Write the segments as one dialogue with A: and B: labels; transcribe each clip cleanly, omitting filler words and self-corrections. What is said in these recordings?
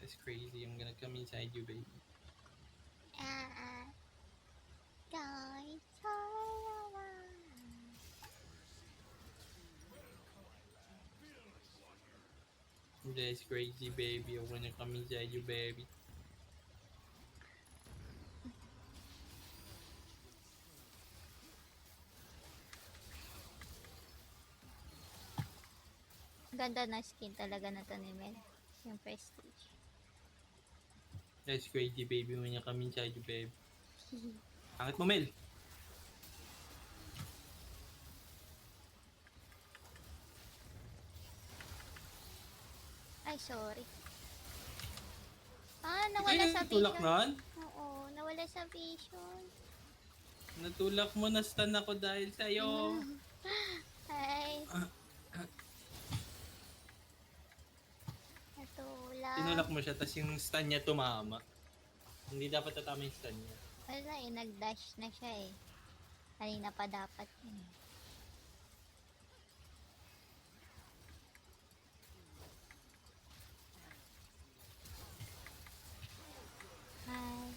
A: That's crazy. I'm gonna come inside you, baby.
B: Guys,
A: That's crazy, baby. I wanna come inside you, baby.
B: ganda na skin talaga na to ni Mel. Yung prestige.
A: That's crazy, baby. I wanna come inside you, baby. Angit mo, Mel.
B: Ay, sorry. Nawala
A: Ikaw
B: sa
A: yung tulak
B: vision.
A: nun?
B: Oo, nawala sa vision.
A: Natulak mo, na-stun ako dahil sa'yo.
B: Ay. Natulak.
A: Tinulak mo siya, tapos yung stun niya tumama. Hindi dapat tatama yung stun niya.
B: Wala eh, nag-dash na siya eh. Kanina pa dapat yun eh. Hi.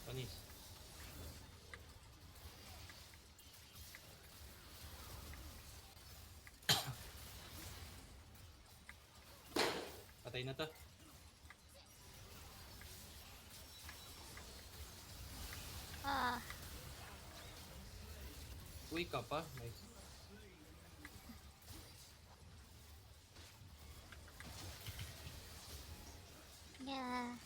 A: Panis. Patay na to. Wake up pa. Nice.
B: Yeah.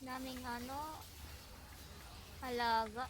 B: Daming alaga.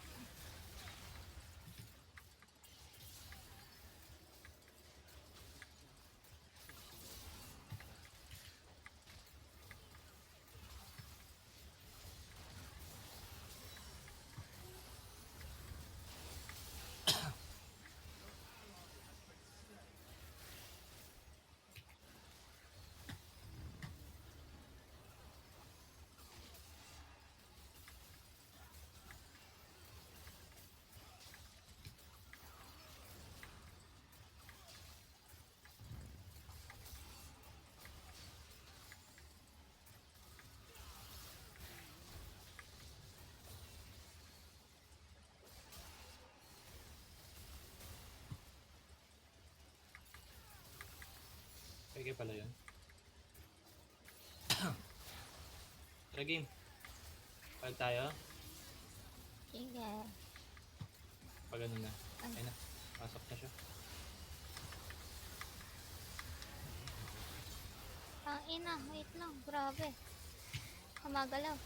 A: Pwede pala yun. Tara game. Pag tayo.
B: Sige.
A: Pag ano na. Ay na. Pasok na siya.
B: Ang ina, wait lang. Grabe. Kamagalaw.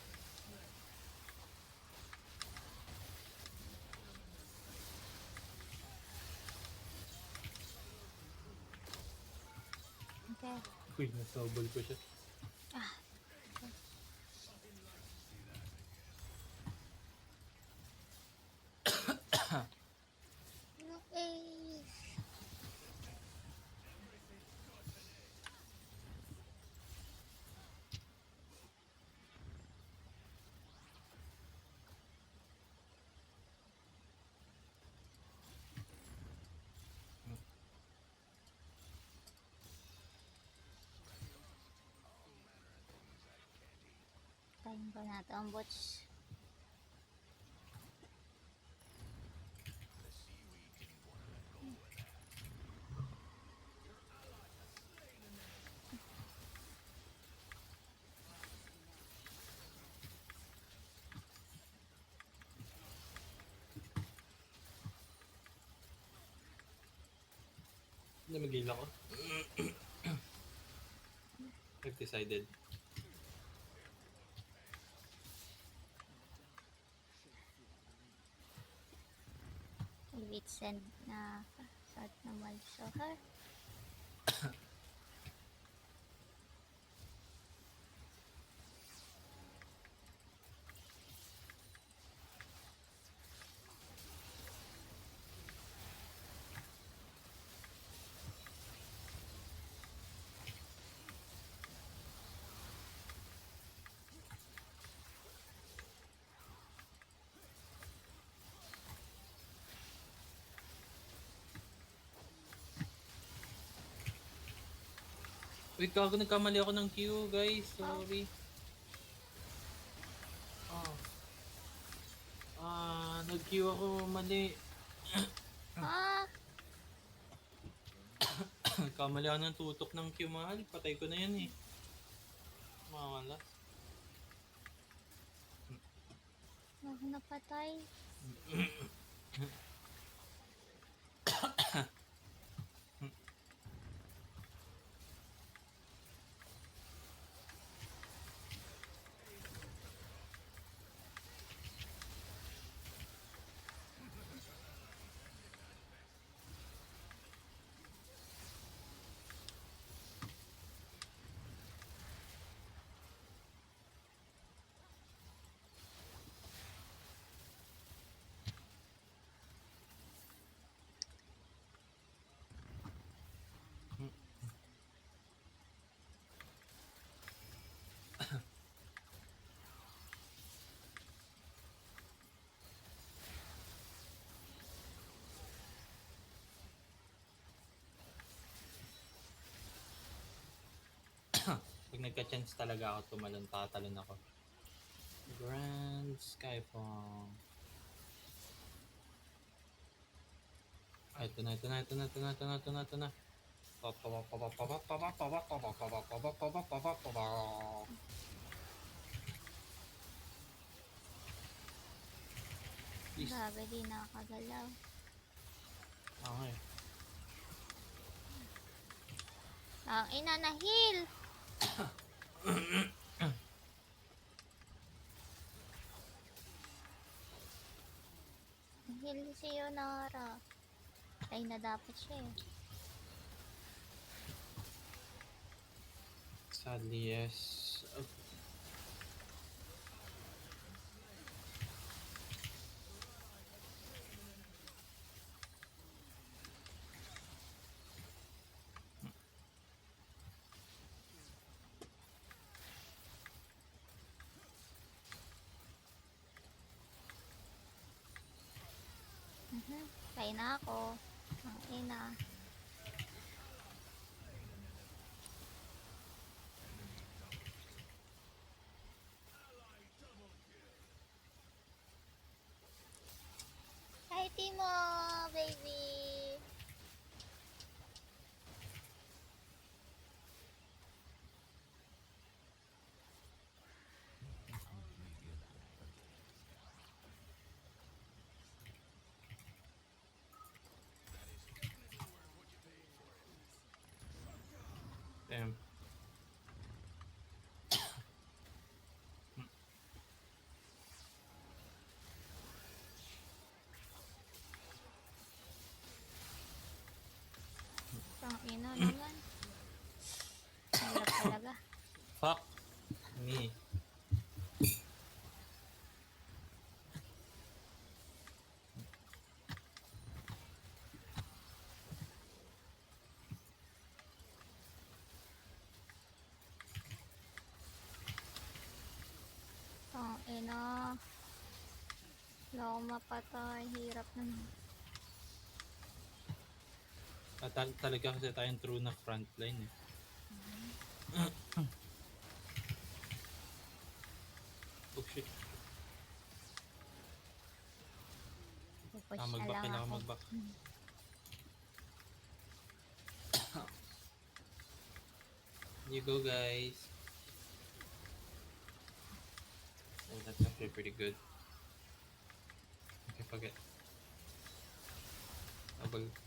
B: Okay.
A: Uy, nasobol ko siya.
B: Okay. Tayin ko na ito ang bots.
A: Hindi mag-heal ako. I've decided.
B: Wait, send na. Start na malso her.
A: Wait, gago, nagkamali ako ng Q, guys. Sorry. Nag-Q ako mali.
B: Ah!
A: Nagkamali ako ng tutok ng Q, mahal. Patay ko na yan eh. Mamalas.
B: Ako napatay.
A: Pag nagka-chance talaga ako tumalon, tatalon ako. Grand Skyfall. Ito na. Please.
B: Grabe, di nakakagalaw.
A: Okay.
B: Ang ina na heal! Heal si Yonara. Ay na dapat siya eh.
A: Sadly, yes.
B: Kaya na ako. Ang ina. Hi, Timo, baby!
A: Damn.
B: Ang ina naman. Hirap talaga.
A: Fuck me.
B: Ang ina. Wala akong mapatay. Hirap naman.
A: Talaga kasi tayong true na frontline eh. Oh shit.
B: Pupush na
A: Mag-back,
B: lang
A: kailangan
B: ako.
A: mag-back. You go, guys. Oh, that's actually pretty good. Okay, forget.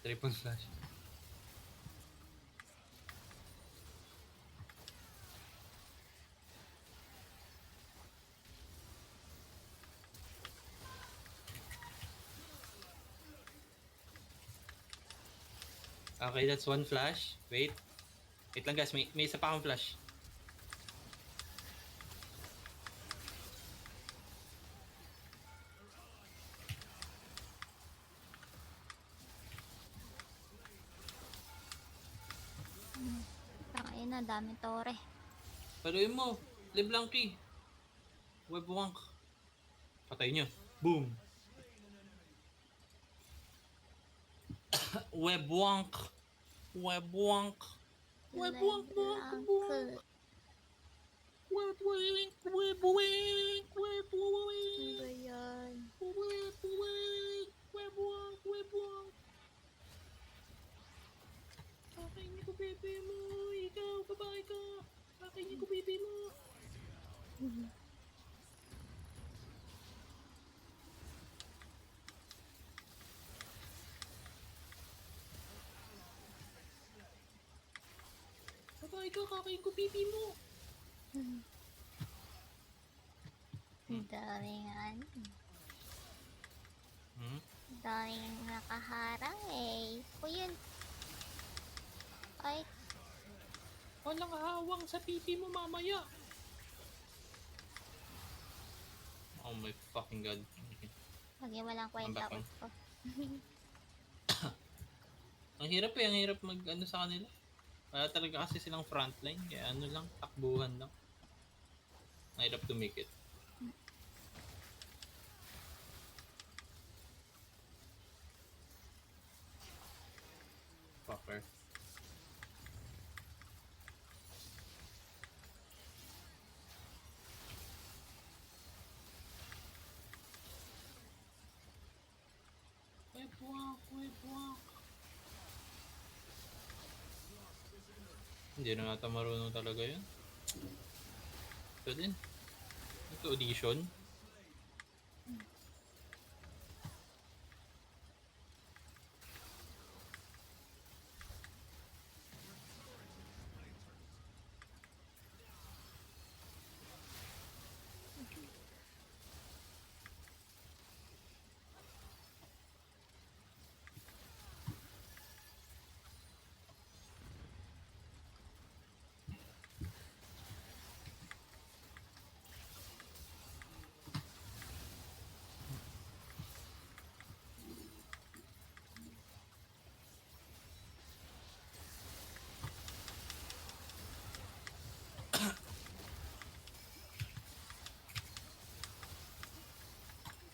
A: Triple slash. Okay, that's one flash. Wait. Wait lang guys, may isa pa akong flash.
B: Ang ina, dami tore.
A: Paluin mo. LeBlancy. Webwonk. Patay nyo. Boom. Webwonk. Buwing, buwing, buwing,
B: lang
A: buwing. Buwing, buwing, buwing, buwing, buwing, buwing.
B: Ano ba yan?
A: Buwing, buwing, buwing, buwing, buwing, buwing. Kakainin ko bebe mo. Ikaw, babae ka. Kakainin ko bebe mo. Babae ka, kakainin ko bebe mo.
B: Ang daming ano.
A: Hmm?
B: Ang daming nakaharang eh. O yun. Ay,
A: Walang hawang sa pipi mo mamaya. Oh my fucking god.
B: lagyan mo lang kwenta
A: Ang
B: ko.
A: Ang hirap eh, ang hirap mag ano sa kanila. Wala talaga kasi silang frontline, kaya ano lang, takbuhan lang. Ang hirap tumikit. Fucker. Webwak. Hindi na nata marunong talaga yun. Ito din. Ito audition.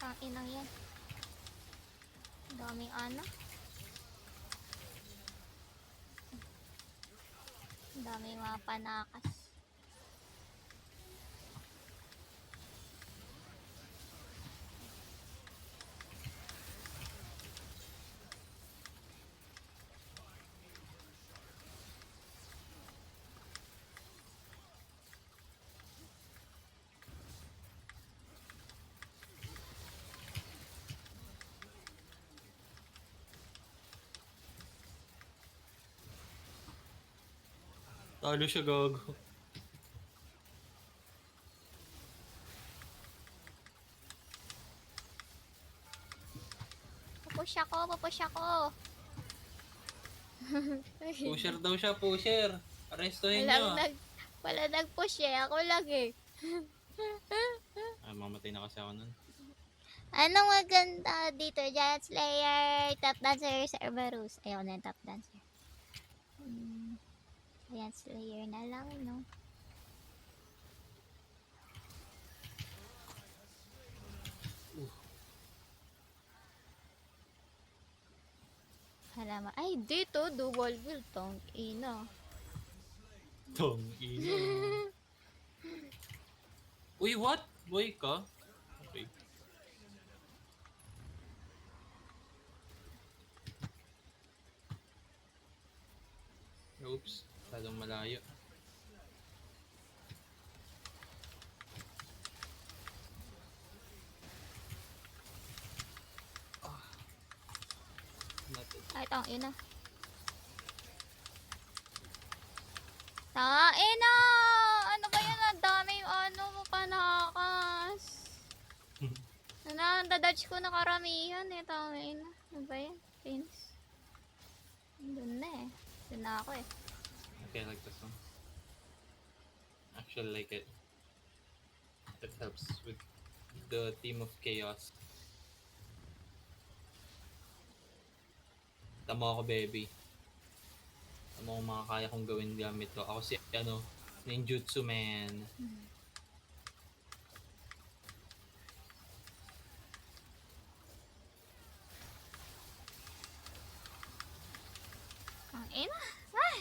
B: Ang inang yan. Ang daming ano. Ang daming mga panakas.
A: Talo siya gago.
B: Pupush ako.
A: Pusher daw siya, pusher. Arrestuhin nyo.
B: Wala nag-push eh. Ako lang eh.
A: Ay, mamatay na kasi ako nun.
B: Anong maganda dito? Giant Slayer, Top Dancer, Cerberus. Ayaw na yung Top Dancer. Giant Slayer na lang, no? Halaman. Ay, dito, double build. Tong ina.
A: Tong ina. Uy, what? Boy ka? Okay. Oops. Talong malayo.
B: Ay, tong ina. Tang ina! Ano ba yan? Ang daming ano mo panakas. Nadadodge ko na karamihan eh. Tang ina. Ano ba yan? Pins. Doon na eh. Doon na ako eh.
A: Okay, I like this one. Actually like it. It helps with the theme of chaos. Tama ako, baby. Tama ko makakaya kong gawin gamit to. Ako si, ninjutsu man.
B: Ang ina. Ay!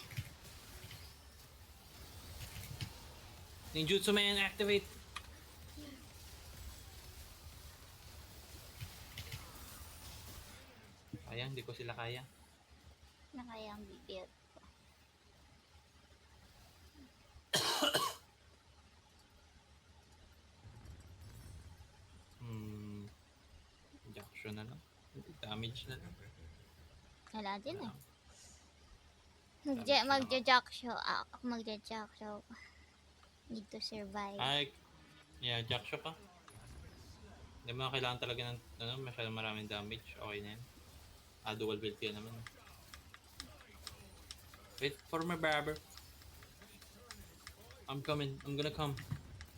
A: Ninjutsu man, activate! Kaya, hindi ko sila kaya.
B: Na kayang bibit.
A: Jackson na lang. Damage na lang.
B: Wala din eh.
A: Damage na lang.
B: Magja-jack show. Ako magja-jack show. Need to survive.
A: Ay, yeah, Jackson pa. Hindi mo kailangan talaga ng masyadong maraming damage. Okay na yan. Dual build yan naman. Wait for my barber. I'm coming. I'm gonna come.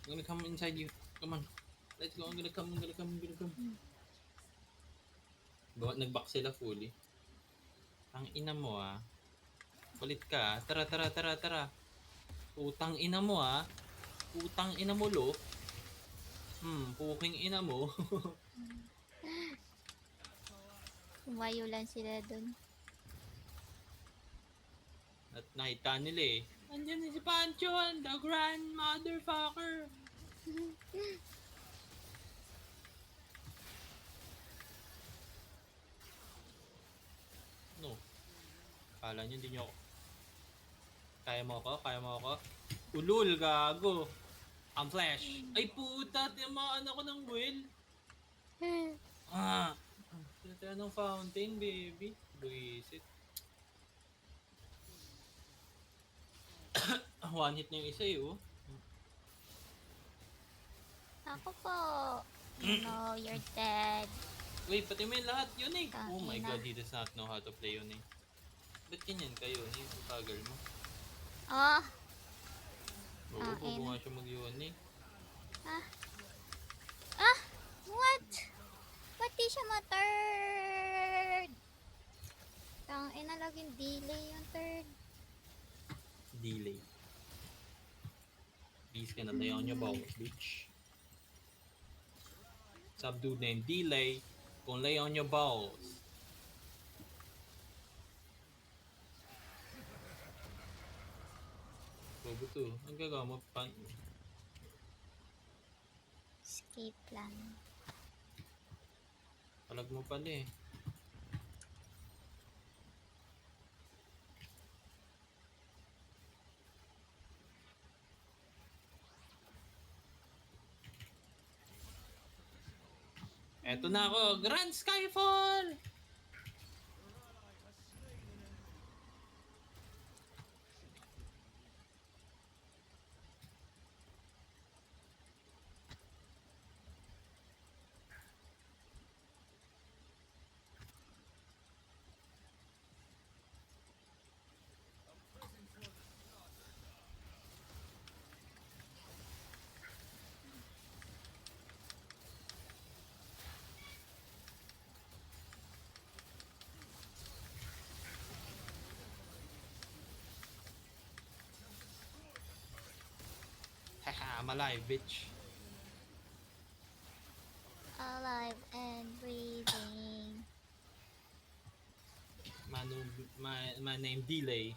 A: I'm gonna come inside you. Come on. Let's go. I'm gonna come. Nag-back sila fully. Ang ina mo ah. Kulit ka. Tara. Utang ina mo ah. Utang ina mo lo. Puking ina mo.
B: Tumayo lang sila dun.
A: At nakita nila eh. Andyan na si Pancho, the grandmotherfucker. No. Kala nyo hindi nyo ako. Kaya mo ako? Ulul, gago. Ang flash. Ay puta, tiyamaan ako ng will. Tata ng fountain, baby. Buisit. One hit na yung isa eh, oh.
B: Ako po. No, you're dead.
A: Wait, pati mo yung lahat yun eh. Oh my
B: Tangina.
A: god, he does not know how to play yun eh. Ba't ganyan kayo? Ni yung tagal mo.
B: Oh.
A: Oo, bobo nga siya mag-yun eh.
B: What? Ba't di siya ma-third? Tangina laging delay yung third.
A: Delay. Beast ka na lay on your balls, bitch. Subdude name delay. Kung lay on your balls. Bobo to. Ang gagawa mo pa.
B: Escape plan.
A: Palag mo pala eh. Eto na ako, Grand Skyfall! Haha, I'm alive, bitch.
B: Alive and breathing.
A: My name Delay.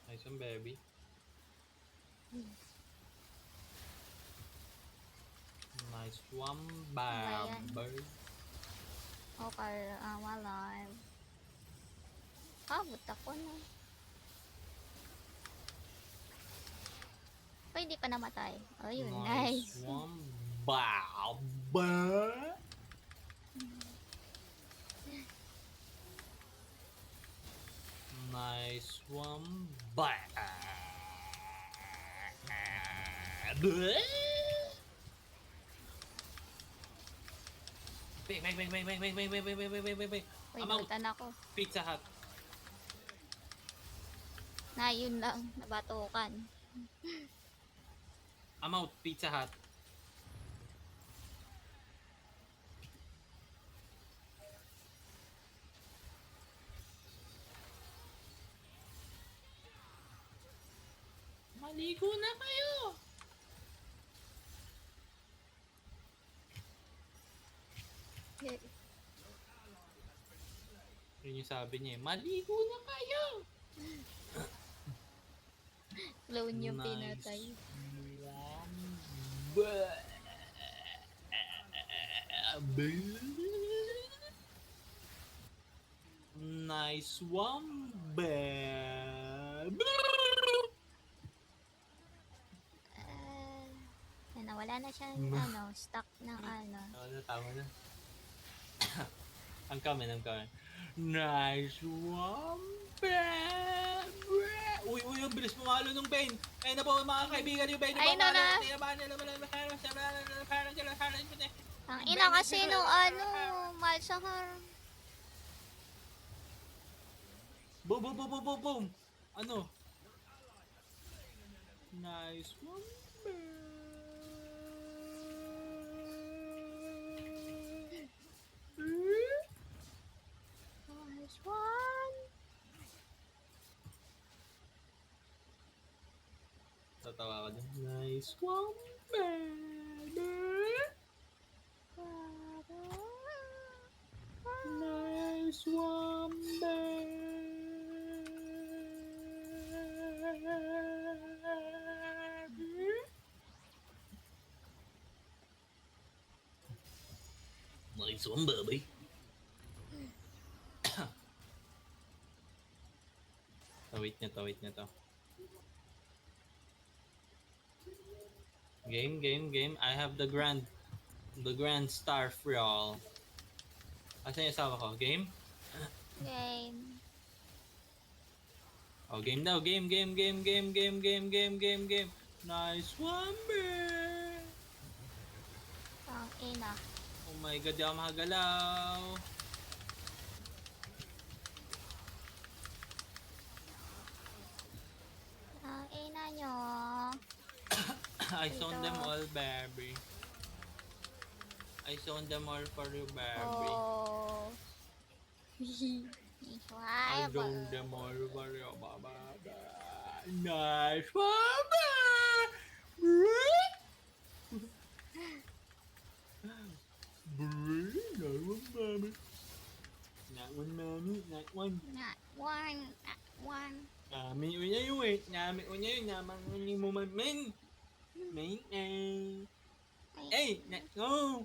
A: Nice one, baby. Nice one, baby.
B: Okay, I'm alive. Kabot ako na. Ay, hindi pa namatay. Oh, yun. Nice.
A: One, baby. Nice one, baby. Bang.
B: Uy,
A: I'm out.
B: nagutan ako.
A: Pizza Hut.
B: Na, yun lang. Nabatukan.
A: I'm out. Pizza Hut. Maligo na kayo! Yun yung sabi niya eh, maligo na kayo!
B: Clone yung
A: Nice.
B: pinatay.
A: Nice one, babe.
B: Yan na, wala na siyang stock ng ano.
A: Tama na. I'm coming. Nice one, babe. Uy, ang bilis pumalo ng Bane. Ayun na po mga kaibigan yung Bane.
B: Ay, no na. Ang ina kasi nung Malzahar.
A: Boom. Ano? Nice one,
B: Nice one.
A: Tatawa ka dun. Nice one, baby. Nice one, baby. Nice one, baby. Wait niya to. Game. I have the grand star for all. Asan yung asawa ko? Game?
B: Game.
A: Oh, game daw. Game. Nice one, babe.
B: Ang ina.
A: Oh my God, di ako makagalaw.
B: Ang ina nyo.
A: I zoned them all, baby. I zoned them all for you, baby.
B: Oh.
A: I zoned them all for you, baby. Nice one, baby. Not one, mommy. Not one.
B: Not one.
A: Nami unya yun eh. Nami unya yun. Namang unya mo man. Men. Hey, let's go.